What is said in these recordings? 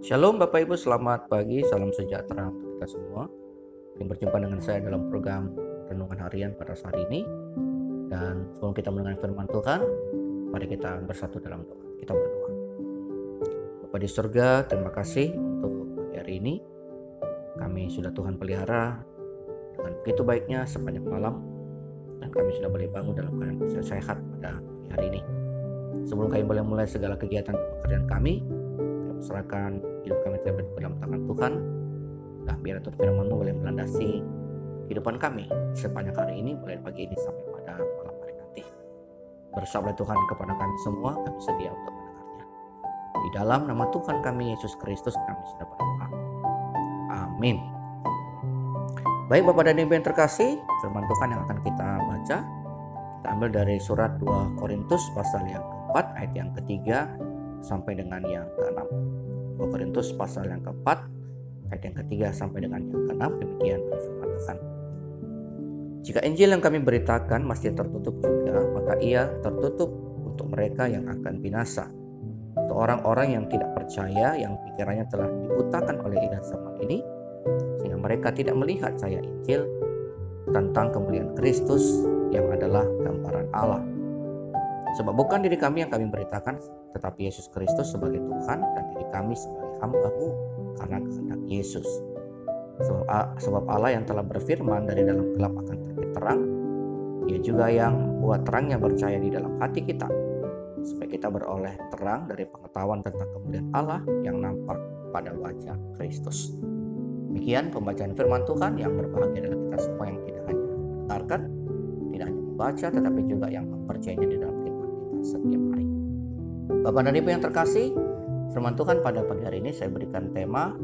Shalom Bapak Ibu, selamat pagi, salam sejahtera untuk kita semua. Berjumpa dengan saya dalam program Renungan Harian pada saat ini. Dan sebelum kita mendengar firman Tuhan, mari kita bersatu dalam doa. Kita berdoa. Bapa di surga, terima kasih untuk hari ini. Kami sudah Tuhan pelihara dengan begitu baiknya sepanjang malam. Dan kami sudah boleh bangun dalam keadaan sehat pada hari ini. Sebelum kami boleh mulai segala kegiatan pekerjaan kami serahkan hidup kami terlebih dalam tangan Tuhan. Nah, biar Tuhan firman-Mu boleh melandasi kehidupan kami sepanjang hari ini, mulai pagi ini sampai pada malam hari nanti. Bersabarlah Tuhan kepada kami semua, kami sedia untuk mendengarnya. Di dalam nama Tuhan kami Yesus Kristus kami sudah berdoa. Amin. Baik Bapak dan Ibu yang terkasih, firman Tuhan yang akan kita baca kita ambil dari surat 2 Korintus pasal yang keempat ayat yang ketiga sampai dengan yang ke-6. 2 Korintus pasal yang keempat ayat yang ketiga sampai dengan yang ke-6. Demikian firman Tuhan. Jika Injil yang kami beritakan masih tertutup juga, maka ia tertutup untuk mereka yang akan binasa, untuk orang-orang yang tidak percaya, yang pikirannya telah dibutakan oleh ilah zaman ini, sehingga mereka tidak melihat cahaya Injil tentang kemuliaan Kristus yang adalah gambaran Allah. Sebab bukan diri kami yang kami beritakan, tetapi Yesus Kristus sebagai Tuhan dan diri kami sebagai hamba-Mu karena kehendak Yesus. Sebab Allah yang telah berfirman dari dalam gelap akan terbit terang, Dia juga yang buat terangnya bercahaya di dalam hati kita, supaya kita beroleh terang dari pengetahuan tentang kemuliaan Allah yang nampak pada wajah Kristus. Demikian pembacaan firman Tuhan. Yang berbahagia adalah kita semua yang tidak hanya mendengarkan, tidak hanya membaca, tetapi juga yang mempercayainya di dalam kehidupan kita setiap hari. Bapak dan Ibu yang terkasih, firman Tuhan pada pagi hari ini saya berikan tema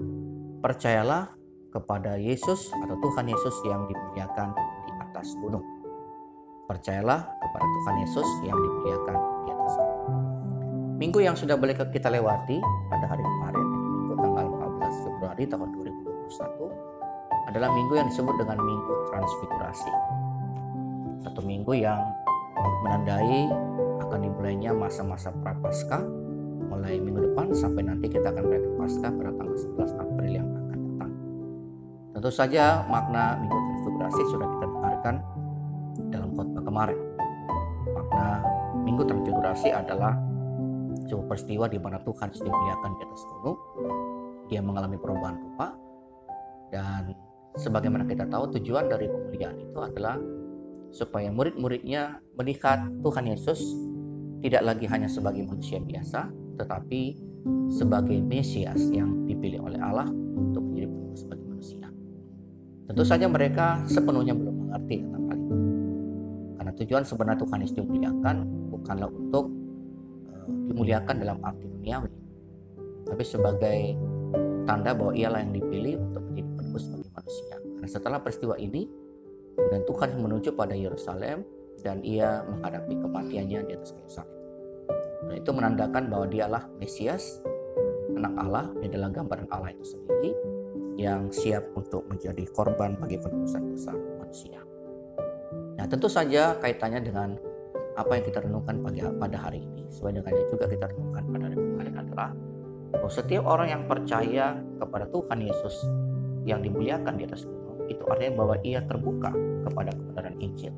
percayalah kepada Yesus atau Tuhan Yesus yang dimuliakan di atas gunung. Percayalah kepada Tuhan Yesus yang dimuliakan di atas gunung. Minggu yang sudah boleh kita lewati pada hari kemarin, minggu tanggal 14 Februari tahun 2021 adalah minggu yang disebut dengan Minggu Transfigurasi. Satu minggu yang menandai akan dimulainya masa-masa Prapaskah, mulai minggu depan sampai nanti kita akan merayakan Paskah pada tanggal 11 April yang akan datang. Tentu saja makna Minggu Transfigurasi sudah kita dengarkan dalam khotbah kemarin. Makna Minggu Transfigurasi adalah sebuah peristiwa di mana Tuhan dimuliakan di atas gunung. Dia mengalami perubahan rupa, dan sebagaimana kita tahu tujuan dari pemuliaan itu adalah supaya murid-muridnya melihat Tuhan Yesus tidak lagi hanya sebagai manusia biasa, tetapi sebagai Mesias yang dipilih oleh Allah untuk menjadi penebus bagi manusia. Tentu saja mereka sepenuhnya belum mengerti tentang hal itu, karena tujuan sebenarnya Tuhan Yesus dimuliakan bukanlah untuk dimuliakan dalam arti duniawi, tapi sebagai tanda bahwa ialah yang dipilih untuk menjadi penebus bagi manusia. Karena setelah peristiwa ini, kemudian Tuhan menuju pada Yerusalem dan ia menghadapi kematiannya di atas kayu salib. Dan itu menandakan bahwa dialah Mesias, anak Allah, dia adalah gambaran Allah itu sendiri yang siap untuk menjadi korban bagi penebusan dosa manusia. Nah, tentu saja kaitannya dengan apa yang kita renungkan pada hari ini. Sesuai dengan yang juga kita renungkan pada hari kemarin adalah bahwa setiap orang yang percaya kepada Tuhan Yesus yang dimuliakan di atas gunung, itu artinya bahwa ia terbuka kepada kebenaran Injil.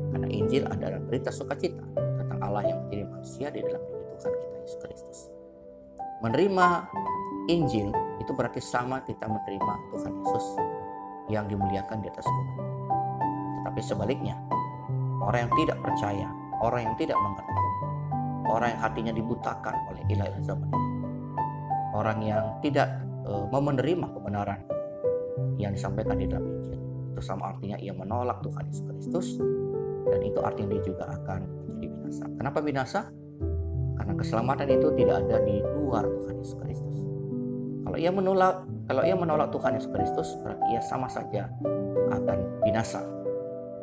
Karena Injil adalah berita sukacita tentang Allah yang menjadi manusia di dalam diri Tuhan kita Yesus Kristus. Menerima Injil itu berarti sama kita menerima Tuhan Yesus yang dimuliakan di atas gunung. Tetapi sebaliknya, orang yang tidak percaya, orang yang tidak mengerti, orang yang hatinya dibutakan oleh ilah-ilah zaman ini, orang yang tidak mau menerima kebenaran yang disampaikan di dalam Injil, itu sama artinya ia menolak Tuhan Yesus Kristus, dan itu artinya dia juga akan menjadi binasa. Kenapa binasa? Karena keselamatan itu tidak ada di luar Tuhan Yesus Kristus. Kalau ia menolak Tuhan Yesus Kristus, berarti ia sama saja akan binasa.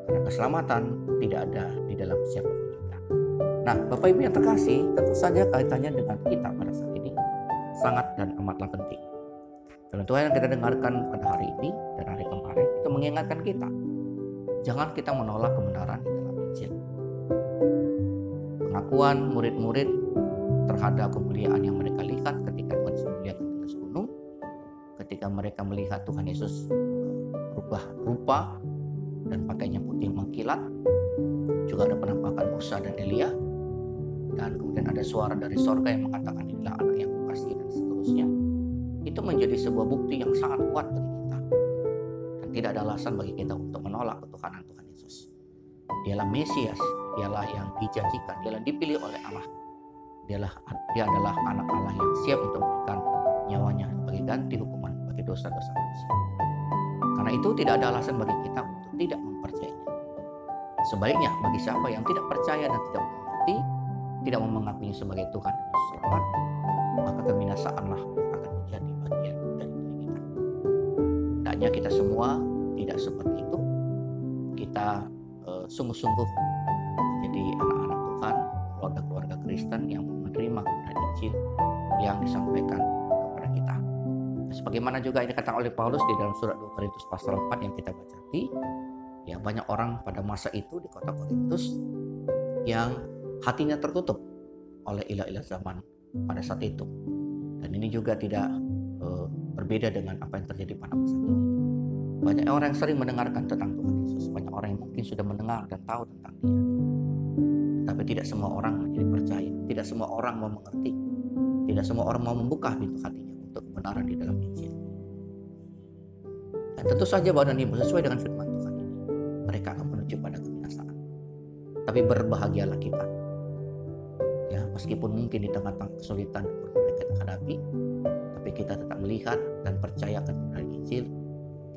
Karena keselamatan tidak ada di dalam siapapun juga. Nah, Bapak Ibu yang terkasih, tentu saja kaitannya dengan kita pada saat ini sangat dan amatlah penting. Firman Tuhan yang kita dengarkan pada hari ini dan hari kemarin itu mengingatkan kita, jangan kita menolak kebenaran di dalam Injil. Pengakuan murid-murid terhadap kemuliaan yang mereka lihat ketika Tuhan Yesus memuliakan atas gunung ketika mereka melihat Tuhan Yesus berubah rupa dan pakainya putih mengkilat. Juga ada penampakan Musa dan Elia, dan kemudian ada suara dari sorga yang mengatakan inilah anak yang kukasihi dan seterusnya. Itu menjadi sebuah bukti yang sangat kuat bagi kita, dan tidak ada alasan bagi kita untuk menolak ketuhanan Tuhan Yesus. Dialah Mesias, dialah yang dijanjikan, dialah dipilih oleh Allah. Dia adalah anak Allah yang siap untuk memberikan nyawanya sebagai ganti hukuman bagi dosa-dosa manusia. Karena itu tidak ada alasan bagi kita untuk tidak mempercayainya. Sebaliknya bagi siapa yang tidak percaya dan tidak mengerti, tidak mengakuinya sebagai Tuhan dan Juru Selamat, maka kebinasaanlah yang akan menjadi bagian dari diri kita. Hendaknya kita semua tidak seperti itu. Kita sungguh-sungguh menjadi anak-anak Tuhan, keluarga-keluarga Kristen yang menerima kebenaran Injil yang disampaikan kepada kita. Sebagaimana juga ini dikatakan oleh Paulus di dalam surat 2 Korintus pasal 4 yang kita baca tadi, ya banyak orang pada masa itu di kota Korintus yang hatinya tertutup oleh ilah-ilah zaman pada saat itu. Dan ini juga tidak berbeda dengan apa yang terjadi pada masa ini. Banyak orang yang sering mendengarkan tentang Tuhan Yesus, banyak orang yang mungkin sudah mendengar dan tahu tentang Dia. Tapi tidak semua orang menjadi percaya, tidak semua orang mau mengerti, tidak semua orang mau membuka pintu hatinya untuk kebenaran di dalam Injil. Dan tentu saja bahwa ini sesuai dengan firman Tuhan ini, mereka akan menuju pada kebinasaan. Tapi berbahagialah kita, ya meskipun mungkin di tengah-tengah kesulitan yang mereka hadapi, tapi kita tetap melihat dan percaya kebenaran Injil.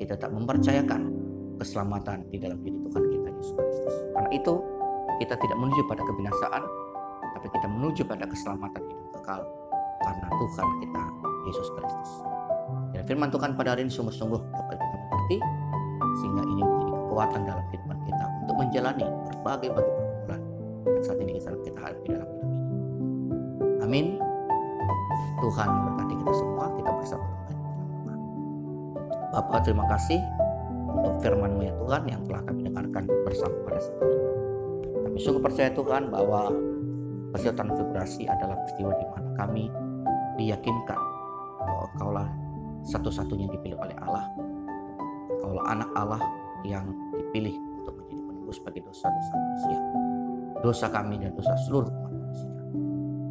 Kita tetap mempercayakan keselamatan di dalam diri Tuhan kita Yesus Kristus. Karena itu kita tidak menuju pada kebinasaan, tapi kita menuju pada keselamatan hidup kekal karena Tuhan kita Yesus Kristus. Dan firman Tuhan pada hari ini sungguh-sungguh dapat kita mengerti, sehingga ini menjadi kekuatan dalam kehidupan kita untuk menjalani berbagai pergumulan yang saat ini kita hadapi dalam hidup ini. Amin. Tuhan memberkati kita semua. Kita bersama Bapa, terima kasih untuk firman-Mu ya Tuhan yang telah kami dengarkan bersama pada saat ini. Kami sungguh percaya Tuhan bahwa peristiwa transfigurasi adalah peristiwa di mana kami diyakinkan bahwa Engkaulah satu-satunya yang dipilih oleh Allah. Engkaulah anak Allah yang dipilih untuk menjadi penebus bagi dosa-dosa manusia, dosa kami dan dosa seluruh umat manusia.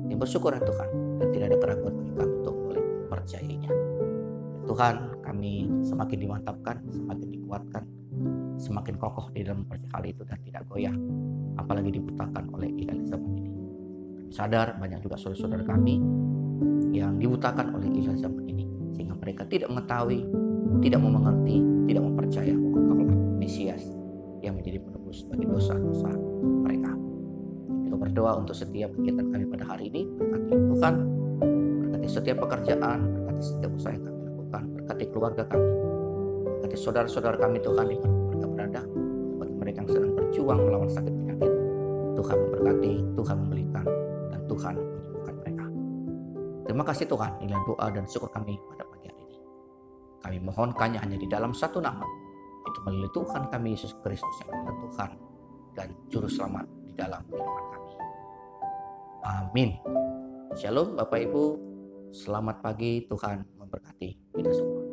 Yang bersyukur ya Tuhan, dan tidak ada keraguan bagi kami untuk boleh mempercayainya. Tuhan, kami semakin dimantapkan, semakin dikuatkan, semakin kokoh di dalam percaya hal itu dan tidak goyah, apalagi dibutakan oleh ilah zaman ini. Kami sadar banyak juga saudara-saudara kami yang dibutakan oleh ilah zaman ini, sehingga mereka tidak mengetahui, tidak mau mengerti, tidak mempercaya bahwa Engkaulah Mesias yang menjadi penebus bagi dosa-dosa mereka. Kita berdoa untuk setiap kegiatan kami pada hari ini. Berkati Tuhan, berkati setiap pekerjaan, berkati setiap usaha yang kami lakukan, berkati keluarga kami, berkati saudara-saudara kami Tuhan di mana mereka berada, bagi mereka yang sedang berjuang melawan sakit penyakit. Tuhan memberkati, Tuhan memberikan, dan Tuhan menyembuhkan mereka. Terima kasih Tuhan, inilah doa dan syukur kami pada pagi hari ini. Kami mohonkannya hanya di dalam satu nama, itu melalui Tuhan kami Yesus Kristus yang adalah Tuhan dan Juru Selamat di dalam kehidupan kami. Amin. Shalom Bapak Ibu, selamat pagi, Tuhan memberkati kita semua.